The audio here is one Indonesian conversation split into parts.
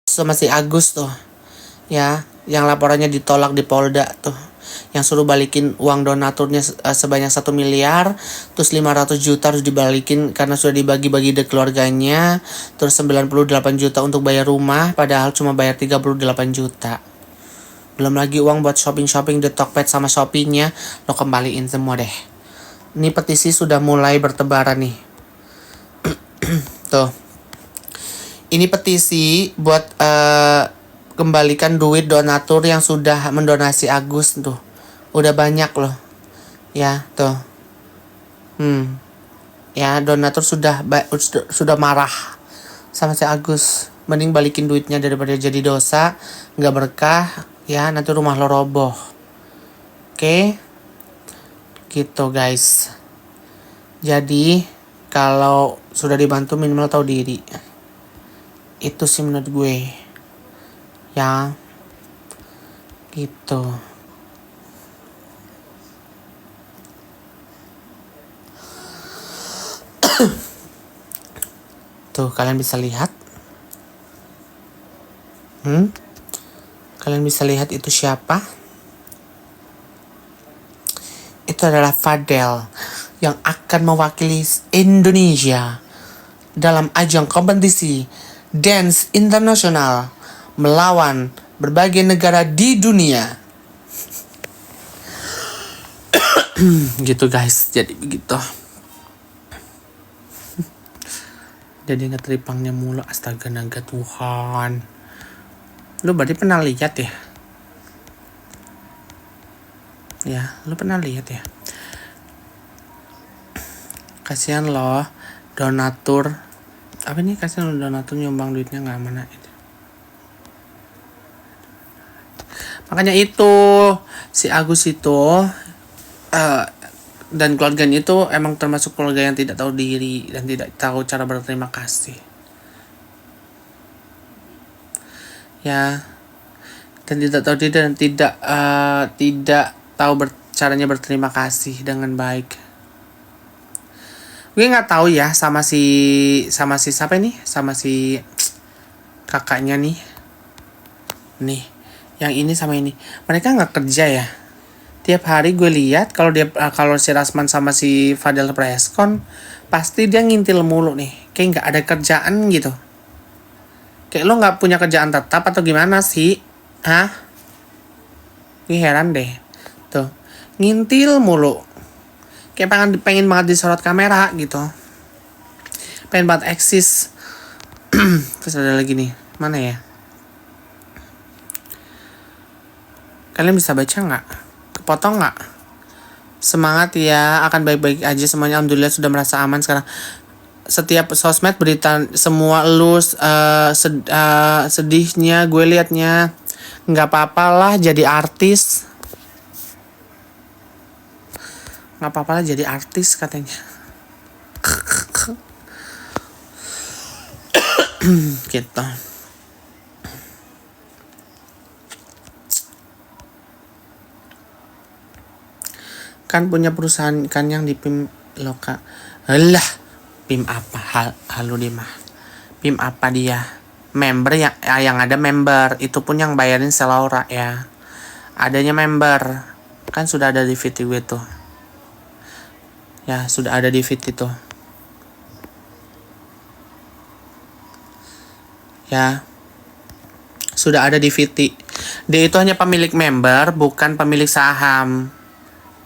sama si Agus tuh ya, yang laporannya ditolak di Polda tuh, yang suruh balikin uang donaturnya sebanyak 1 miliar, terus 500 juta harus dibalikin karena sudah dibagi-bagi ke keluarganya, terus 98 juta untuk bayar rumah padahal cuma bayar 38 juta. Belum lagi uang buat shopping di Tokped sama Shopee-nya lo kembaliin semua deh. Ini petisi sudah mulai bertebaran nih. Tuh. Ini petisi buat kembalikan duit donatur yang sudah mendonasi Agus tuh. Udah banyak loh. Ya, tuh. Ya, donatur sudah marah sama si Agus. Mending balikin duitnya daripada jadi dosa, nggak berkah, ya nanti rumah lo roboh. Oke? Gitu guys. Jadi kalau sudah dibantu minimal tahu diri. Itu sih menurut gue. Ya. Gitu. Tuh kalian bisa lihat. Kalian bisa lihat itu siapa? Itu adalah Fadel yang akan mewakili Indonesia dalam ajang kompetisi dance internasional melawan berbagai negara di dunia. Gitu guys, jadi begitu. Jadi ngetripangnya mulu, astaga naga Tuhan. Lu berarti pernah lihat ya? Ya, lu pernah lihat ya? Kasihan loh donatur. Apa nih, kasihan loh donatur nyumbang duitnya nggak mana itu. Makanya itu si Agus itu dan keluarganya itu emang termasuk keluarga yang tidak tahu diri dan tidak tahu cara berterima kasih. Ya, dan tidak tahu diri dan tidak tahu caranya berterima kasih dengan baik. Gue nggak tahu ya sama si siapa nih, sama si kakaknya nih, yang ini sama ini, mereka nggak kerja ya. Tiap hari gue lihat kalau si Rasman sama si Fadel preskon pasti dia ngintil mulu nih, kayak nggak ada kerjaan gitu. Kayak lo nggak punya kerjaan tetap atau gimana sih? Hah? Gue heran deh. Tuh, ngintil mulu. Kayak pengen banget disorot kamera gitu. Pengen banget eksis. Terus ada lagi nih, mana ya? Kalian bisa baca nggak? Kepotong nggak? Semangat ya, akan baik-baik aja semuanya. Alhamdulillah sudah merasa aman sekarang. Setiap sosmed berita semua lu sedihnya gue liatnya. Nggak apa-apa lah jadi artis. Nggak apa-apa lah jadi artis katanya. Gitu. Kan punya perusahaan kan yang di PIM Loka. Alah, PIM apa? Halo dia mah. PIM apa dia? Member yang ada member, itu pun yang bayarin Selaura ya. Adanya member. Kan sudah ada di feed gue tuh. Ya, sudah ada di feed itu. Ya. Sudah ada di feed. Dia itu hanya pemilik member, bukan pemilik saham.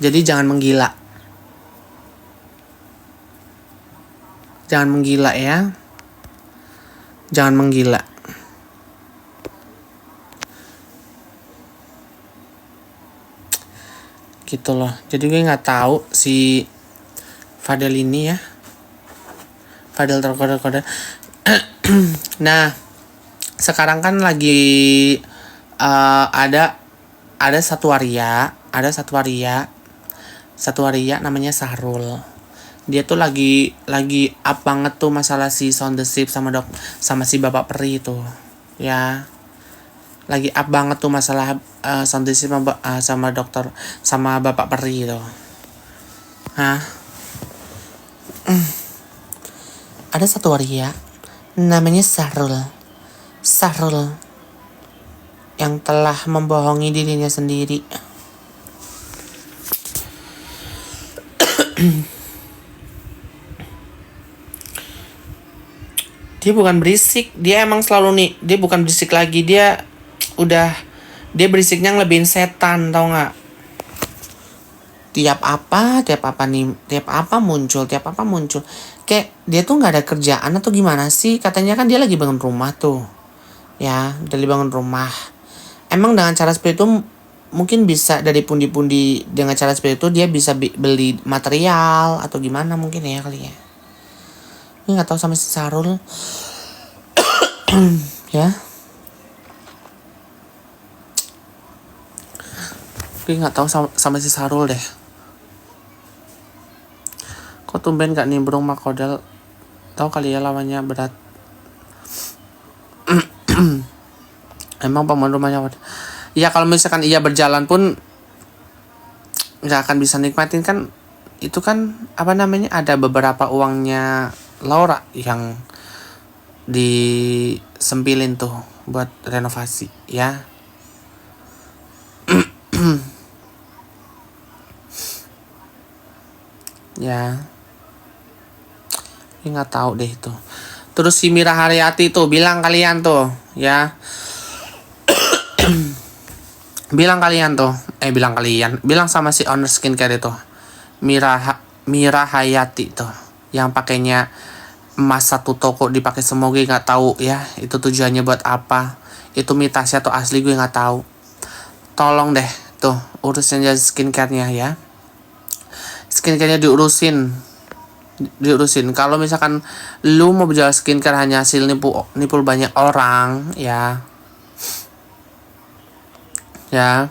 Jadi jangan menggila. Jangan menggila ya. Jangan menggila. Gitu loh. Jadi gue nggak tahu si Fadel ini ya. Fadel terkode-kode. Nah, sekarang kan lagi ada satu waria namanya Sahrul. Dia tuh lagi up banget tuh masalah si Sound the Ship sama si Bapak Peri itu. Ya. Lagi up banget tuh masalah Sound the Ship sama dokter sama Bapak Peri itu. Hah? Ada satu waria namanya Sahrul. Sahrul yang telah membohongi dirinya sendiri. Dia bukan berisik, dia emang selalu nih, dia bukan berisik lagi, dia udah, dia berisiknya ngelebihin setan, tau nggak? Tiap apa muncul, kayak dia tuh nggak ada kerjaan atau gimana sih? Katanya kan dia lagi bangun rumah tuh, ya, dari bangun rumah. Emang dengan cara seperti itu mungkin bisa dari pundi-pundi, dengan cara seperti itu dia bisa beli material atau gimana mungkin ya kali ya. Ini nggak tahu sama si Sarul. Ya. Gue nggak tahu sama si Sarul deh. Kok tumben gak nimbrung Makodel? Tahu kali ya lawannya berat. Emang penghuni rumahnya. Ya kalau misalkan ia berjalan pun nggak akan bisa nikmatin kan. Itu kan apa namanya, ada beberapa uangnya Laura yang disempilin tuh buat renovasi ya. Ya, ini nggak tahu deh itu. Terus si Mira Haryati tuh bilang kalian tuh ya. bilang sama si owner skincare itu, Mira Hayati tuh, yang pakainya emas satu toko dipakai semua, gue nggak tahu ya itu tujuannya buat apa. Itu mitasnya atau asli gue nggak tahu. Tolong deh tuh urusin aja skincare-nya ya. Skincare-nya diurusin. Kalau misalkan lu mau berjual skincare hanya hasil nipu banyak orang ya. Ya.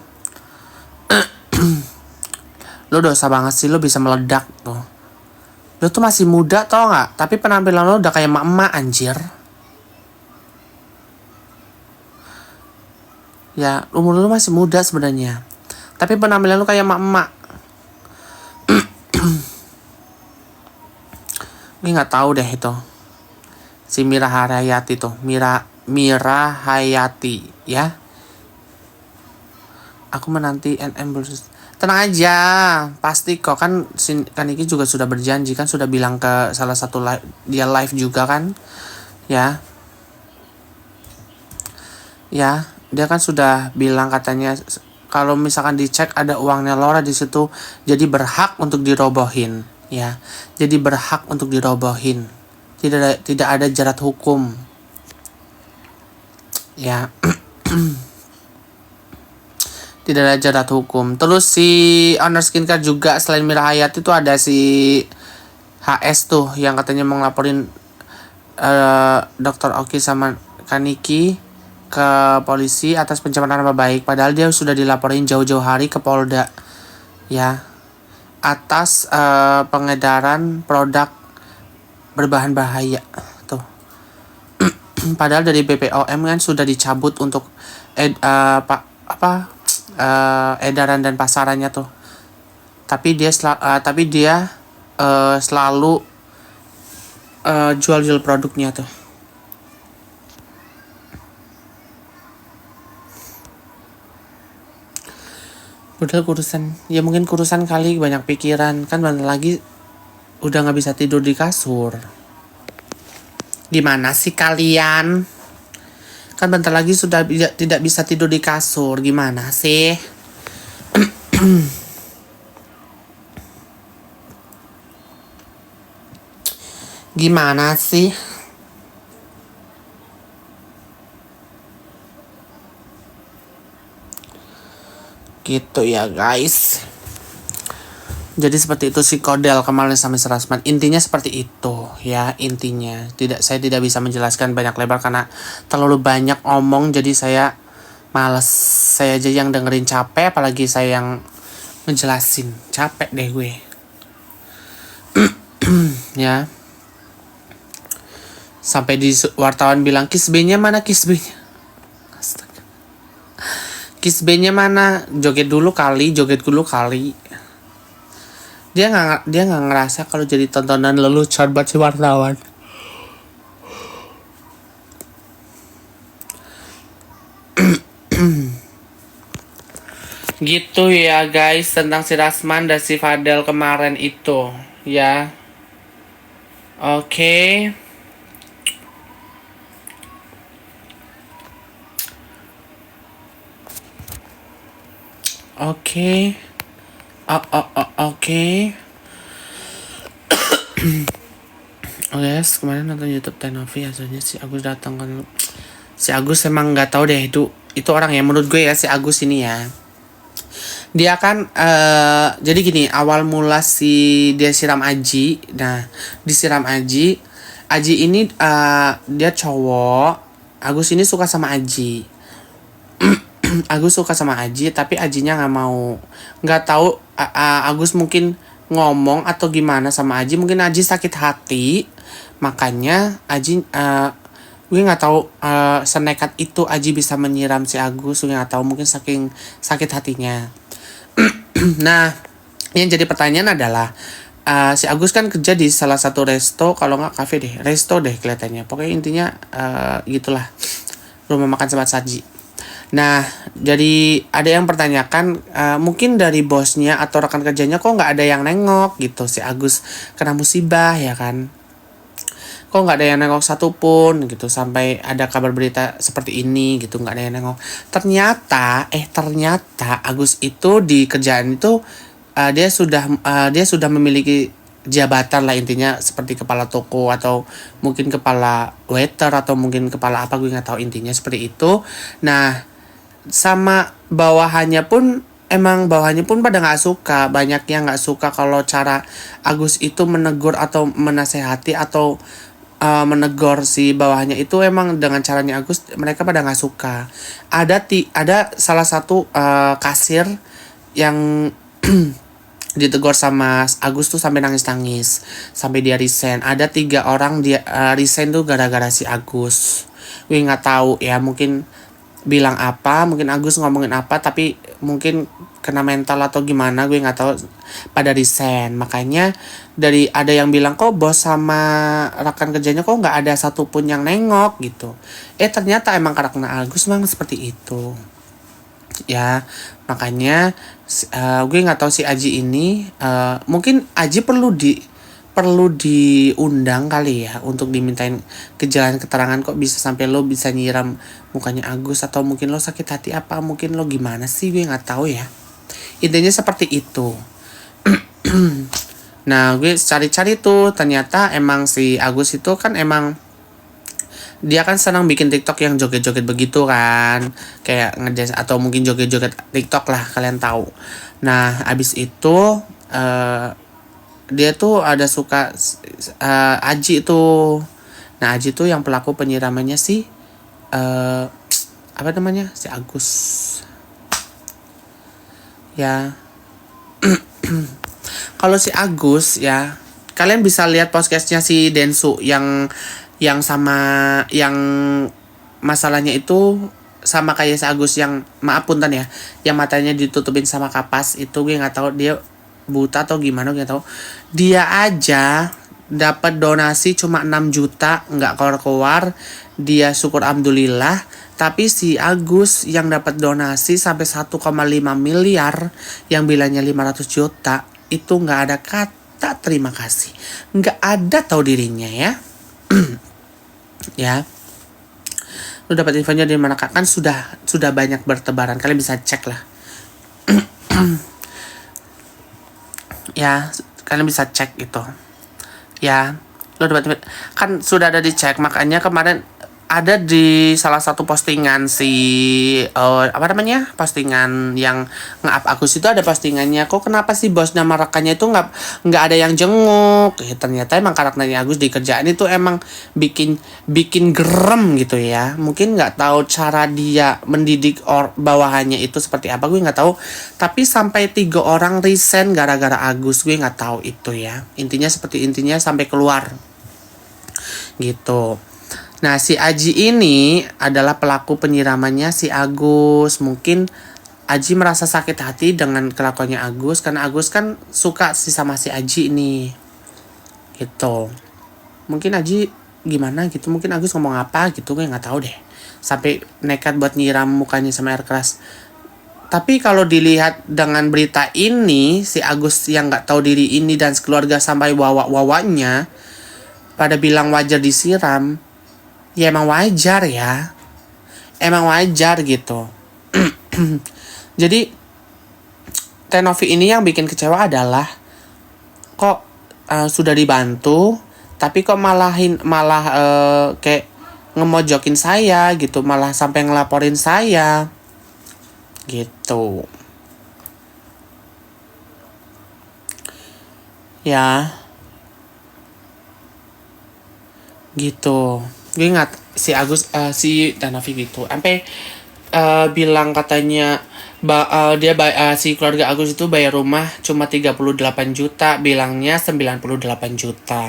Lu dosa banget sih, lu bisa meledak tuh. Lu tuh masih muda tau gak? Tapi penampilan lu udah kayak emak-emak anjir. Ya, umur lu masih muda sebenarnya. Tapi penampilan lu kayak emak-emak. Gue gak tahu deh itu. Si Mira Hayati tuh. Mira Hayati ya. Aku menanti NM versus. Tenang aja, pasti kok kan Kaniki juga sudah berjanji kan, sudah bilang ke salah satu dia live juga kan, ya, dia kan sudah bilang katanya kalau misalkan dicek ada uangnya Laura di situ, jadi berhak untuk dirobohin, ya, jadi berhak untuk dirobohin, tidak ada jerat hukum, ya. Tidak ada jerat hukum. Terus si owner skincare juga selain Mira Hayati itu ada si HS tuh yang katanya mau ngelaporin Dr. Oki sama Kaniki ke polisi atas pencemaran nama baik. Padahal dia sudah dilaporin jauh-jauh hari ke Polda ya, atas pengedaran produk berbahan bahaya tuh. Padahal dari BPOM kan sudah dicabut untuk edaran dan pasarannya tuh. Tapi dia selalu jual produknya tuh. Udah kurusan, ya mungkin kurusan kali, banyak pikiran kan, bentar lagi udah nggak bisa tidur di kasur. Gimana sih kalian? Kan bentar lagi sudah tidak bisa tidur di kasur. Gimana sih? Gimana sih? Gitu ya guys. Jadi seperti itu si Kodel kemarin sama si Rasman. Intinya seperti itu ya, intinya. Saya tidak bisa menjelaskan banyak lebar karena terlalu banyak omong, jadi saya males. Saya aja yang dengerin capek, apalagi saya yang ngejelasin. Capek deh gue. Ya. Sampai di wartawan bilang, Kiss B-nya mana, Kiss B-nya? Astaga. Kiss B-nya mana? Joget dulu kali. Dia nggak ngerasa kalau jadi tontonan lelucon buat si wartawan. Gitu ya guys tentang si Rasman dan si Fadel kemarin itu ya. Oke. Oke. Oke. Oh yes, kemarin nonton YouTube Tenovi hasilnya si Agus datang kan. Si Agus emang nggak tahu deh itu orang ya, menurut gue ya si Agus ini ya. Dia kan jadi gini, awal mula dia siram Aji. Nah, disiram Aji. Aji ini dia cowok. Agus ini suka sama Aji. Agus suka sama Aji tapi Ajinya nggak mau. Nggak tahu Agus mungkin ngomong atau gimana sama Aji, mungkin Aji sakit hati. Makanya Aji gue nggak tahu senekat itu Aji bisa menyiram si Agus. Gue nggak tahu, mungkin saking sakit hatinya. Nah, yang jadi pertanyaan adalah si Agus kan kerja di salah satu resto, kalau nggak kafe deh, resto deh kelihatannya. Pokoknya intinya gitulah, rumah makan Semat Saji. Nah, jadi ada yang pertanyakan mungkin dari bosnya atau rekan kerjanya kok nggak ada yang nengok gitu, si Agus kena musibah ya kan. Kok nggak ada yang nengok satupun gitu sampai ada kabar berita seperti ini gitu, nggak ada yang nengok. Ternyata Agus itu di kerjaan itu dia sudah memiliki jabatan lah, intinya seperti kepala toko atau mungkin kepala waiter atau mungkin kepala apa, gue nggak tahu, intinya seperti itu. Nah, sama bawahannya pun pada nggak suka, banyak yang nggak suka kalau cara Agus itu menegur atau menasehati atau menegur si bawahnya itu emang dengan caranya Agus, mereka pada nggak suka. Ada salah satu kasir yang ditegur sama Agus tuh sampai nangis sampai dia resign. Ada 3 orang dia resign tuh gara-gara si Agus. Gue nggak tahu ya, mungkin bilang apa, mungkin Agus ngomongin apa, tapi mungkin kena mental atau gimana, gue nggak tahu, pada resign. Makanya dari ada yang bilang kok bos sama rekan kerjanya kok nggak ada satupun yang nengok gitu. Ternyata emang karakter Agus memang seperti itu ya. Makanya gue nggak tahu si Aji ini mungkin Aji perlu diundang kali ya untuk dimintain kejelasan keterangan kok bisa sampai lo bisa nyiram mukanya Agus, atau mungkin lo sakit hati apa, mungkin lo gimana sih, gue nggak tahu ya. Intinya seperti itu. Nah, gue cari-cari tuh ternyata emang si Agus itu kan emang dia kan senang bikin TikTok yang joget-joget begitu kan, kayak ngedance atau mungkin joget-joget TikTok lah, kalian tahu. Nah, abis itu dia tuh ada suka Aji tuh. Nah, Aji tuh yang pelaku penyiramannya si apa namanya, si Agus ya. Kalau si Agus ya, kalian bisa lihat podcastnya si Densu yang masalahnya itu sama kayak si Agus yang, maaf punten ya, yang matanya ditutupin sama kapas itu. Gue nggak tahu dia buta atau gimana, gue nggak tahu. Dia aja dapat donasi cuma 6 juta, nggak keluar. Dia syukur alhamdulillah. Tapi si Agus yang dapat donasi sampai 1,5 miliar, yang bilangnya 500 juta, itu nggak ada kata terima kasih, nggak ada tahu dirinya ya. Ya, lu dapat infonya dari mana, kan sudah banyak bertebaran, kalian bisa cek lah. Ya, kalian bisa cek itu ya. Lu dapat kan sudah ada dicek, makanya kemarin ada di salah satu postingan si postingan yang nge-up Agus itu, ada postingannya, kok kenapa sih bosnya sama rekannya itu nggak ada yang jenguk. Ternyata emang karakternya Agus di kerjaan itu emang bikin gerem gitu ya. Mungkin nggak tahu cara dia mendidik bawahannya itu seperti apa, gue nggak tahu. Tapi sampai 3 orang resign gara-gara Agus, gue nggak tahu itu ya. Intinya sampai keluar gitu. Nah, si Aji ini adalah pelaku penyiramannya si Agus. Mungkin Aji merasa sakit hati dengan kelakuannya Agus, karena Agus kan suka sih sama si Aji ini gitu. Mungkin Aji gimana gitu, mungkin Agus ngomong apa gitu, gue nggak tahu deh. sampai nekat buat nyiram mukanya sama air keras. Tapi kalau dilihat dengan berita ini, si Agus yang nggak tahu diri ini dan sekeluarga sampai wawanya pada bilang wajar disiram, ya emang wajar ya, emang wajar gitu. Jadi Tenovi ini yang bikin kecewa adalah kok sudah dibantu, tapi kok malah kayak ngemojokin saya gitu, malah sampai ngelaporin saya gitu ya, gitu. Gue ingat si Agus si Tanovi gitu sampai bilang katanya si keluarga Agus itu bayar rumah cuma 38 juta, bilangnya 98 juta.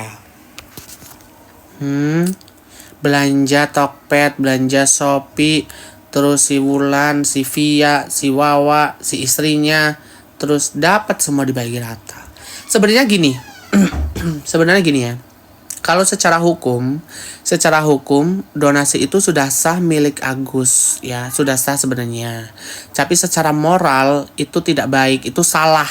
Belanja Tokped, belanja Shopee, terus si Wulan, si Via, si Wawa, si istrinya, terus dapat semua dibagi rata. Sebenarnya gini, sebenarnya gini ya. Kalau secara hukum donasi itu sudah sah milik Agus ya, sudah sah sebenarnya. Tapi secara moral itu tidak baik, itu salah.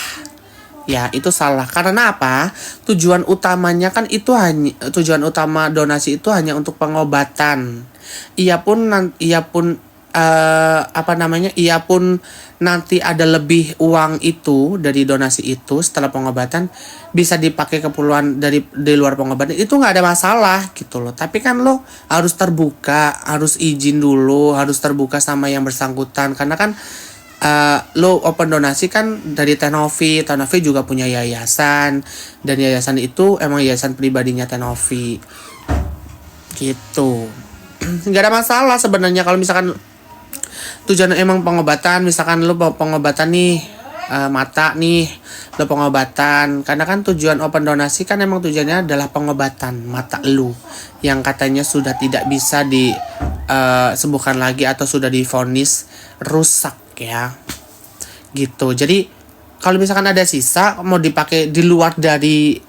Ya, itu salah. Karena apa? Tujuan utamanya kan itu tujuan utama donasi itu hanya untuk pengobatan. Ia pun nanti ada lebih uang itu dari donasi itu setelah pengobatan bisa dipakai keperluan di luar pengobatan, itu nggak ada masalah gitu loh. Tapi kan lo harus terbuka, harus izin dulu, harus terbuka sama yang bersangkutan, karena kan lo open donasi kan dari Tenovi juga punya yayasan, dan yayasan itu emang yayasan pribadinya Tenovi gitu. Nggak ada masalah sebenarnya kalau misalkan tujuan emang pengobatan, misalkan lo pengobatan nih mata nih, lo pengobatan, karena kan tujuan open donasi kan emang tujuannya adalah pengobatan mata lo yang katanya sudah tidak bisa disembuhkan lagi atau sudah divonis rusak ya gitu. Jadi kalau misalkan ada sisa mau dipakai di luar dari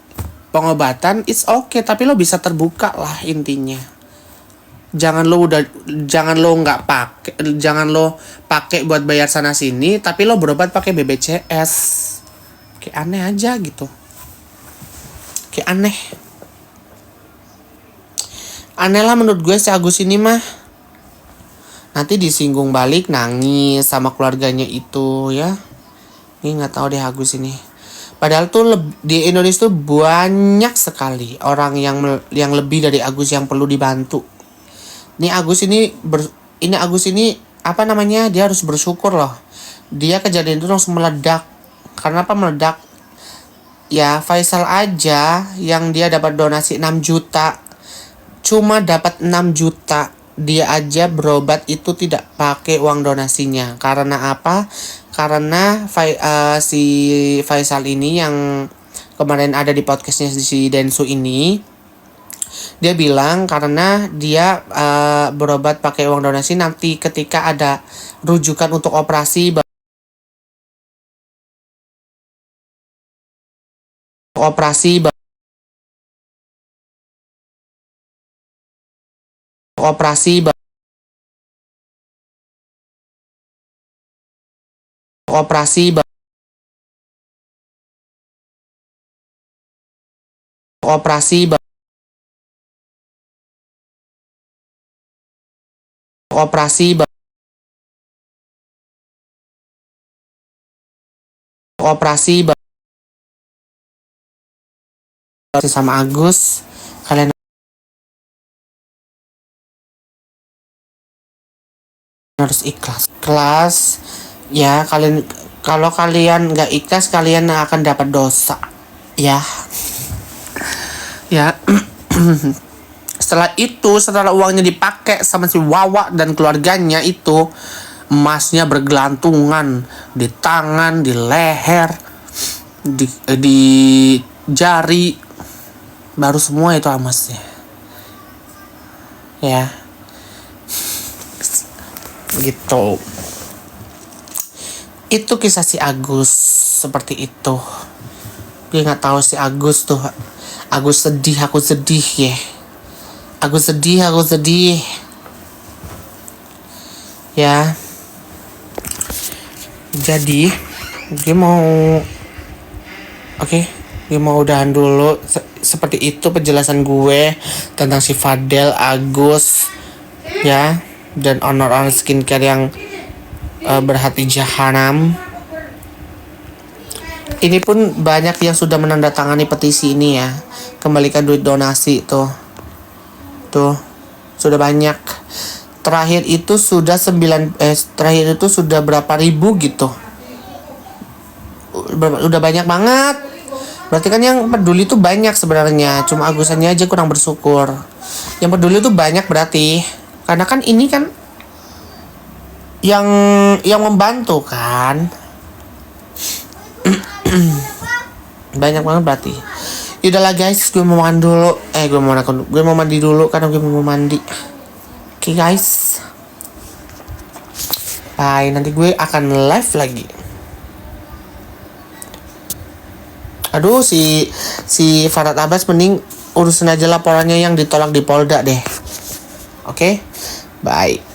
pengobatan, it's okay, tapi lo bisa terbuka lah intinya. Jangan lo pakai buat bayar sana sini, tapi lo berobat pakai BPJS. Kayak aneh aja gitu. Kayak aneh. Aneh lah menurut gue si Agus ini mah. Nanti disinggung balik, nangis sama keluarganya itu ya. Ini nggak tahu deh Agus ini. Padahal tuh di Indonesia tuh banyak sekali orang yang lebih dari Agus yang perlu dibantu. Agus ini apa namanya? Dia harus bersyukur loh. Dia kejadian itu langsung meledak. Karena apa meledak? Ya Faisal aja yang dia dapat donasi 6 juta. Cuma dapat 6 juta. Dia aja berobat itu tidak pakai uang donasinya. Karena apa? Karena si Faisal ini yang kemarin ada di podcastnya si Densu ini, dia bilang karena dia berobat pakai uang donasi, nanti ketika ada rujukan untuk operasi sama Agus, kalian harus ikhlas ya. Kalau kalian nggak ikhlas, kalian akan dapat dosa ya. Setelah uangnya dipakai sama si Wawa dan keluarganya itu, emasnya bergelantungan di tangan, di leher, di jari, baru semua itu emasnya ya gitu. Itu kisah si Agus seperti itu. Gue nggak tahu si Agus tuh. Aku sedih ya. Aku sedih. Ya. Jadi gue mau gue mau udahan dulu. Seperti itu penjelasan gue tentang si Fadel, Agus, ya, dan orang-orang skincare yang berhati jahanam. Ini pun banyak yang sudah menandatangani petisi ini ya. Kembalikan duit donasi tuh. Sudah banyak. Terakhir itu sudah berapa ribu gitu. Udah banyak banget. Berarti kan yang peduli tuh banyak sebenarnya. Cuma Agusannya aja kurang bersyukur. Yang peduli tuh banyak berarti. Karena kan ini kan yang membantu kan. Banyak banget berarti. Yaudahlah guys, gue mau makan dulu. Gue mau mandi dulu karena gue mau mandi. Oke guys. Bye, nanti gue akan live lagi. Aduh, si Farhad Abbas mending urusin aja laporannya yang ditolak di Polda deh. Oke? Bye.